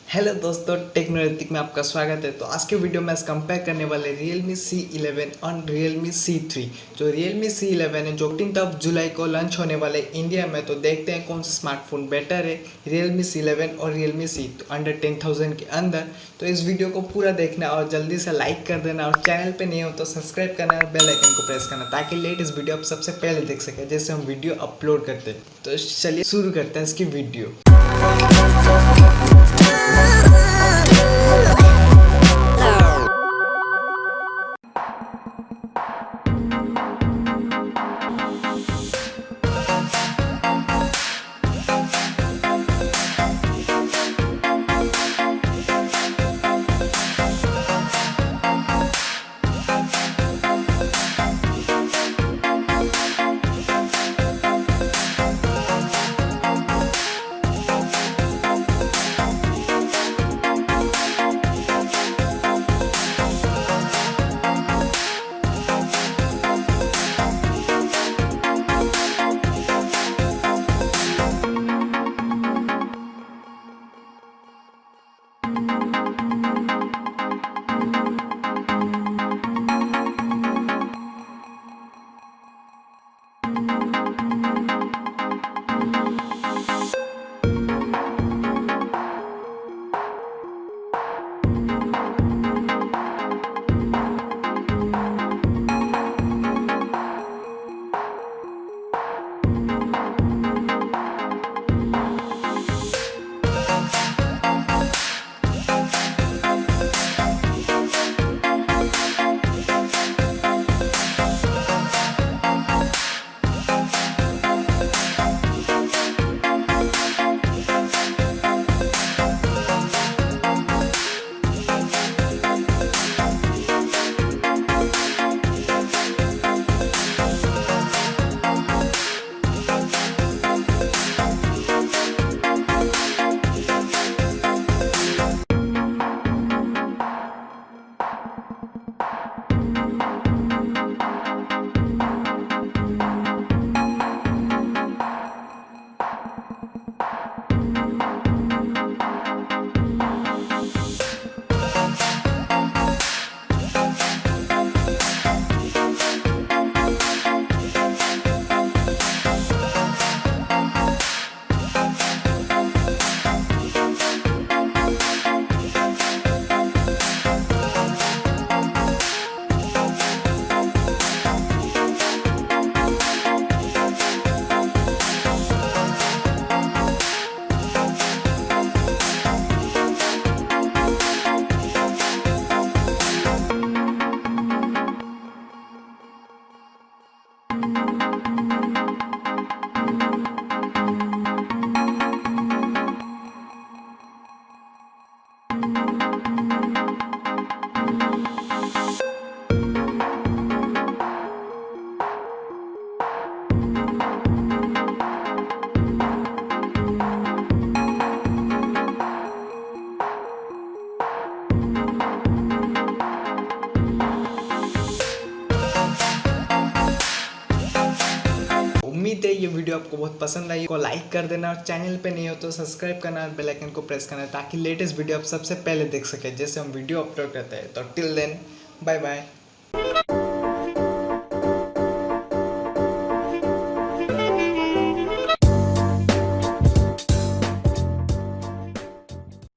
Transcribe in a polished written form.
Hello दोस्तों, टेक्नोरितिक में आपका स्वागत है। तो आज के वीडियो में कंपेयर करने वाले Realme C11 और Realme C3। जो Realme C11 है जो 15 जुलाई को लॉन्च होने वाले इंडिया में, तो देखते हैं कौन सा स्मार्टफोन बेटर है, Realme C11 और Realme C तो अंडर 10,000 के अंदर। तो इस वीडियो को पूरा देखना और जल्दी से लाइक कर देना, और चैनल पे नहीं हो तो सब्सक्राइब करना और बेल आइकन को प्रेस करना, ताकि लेटेस्ट वीडियो आप सबसे पहले देख सकें जैसे हम वीडियो अपलोड करते हैं। तो चलिए शुरू करते हैं इसकी वीडियो। उम्मीद है ये वीडियो आपको बहुत पसंद आई, को लाइक कर देना और चैनल पे नहीं हो तो सब्सक्राइब करना और बेल आइकन को प्रेस करना, ताकि लेटेस्ट वीडियो आप सबसे पहले देख सके जैसे हम वीडियो अपलोड करते हैं। तो टिल देन, बाय बाय।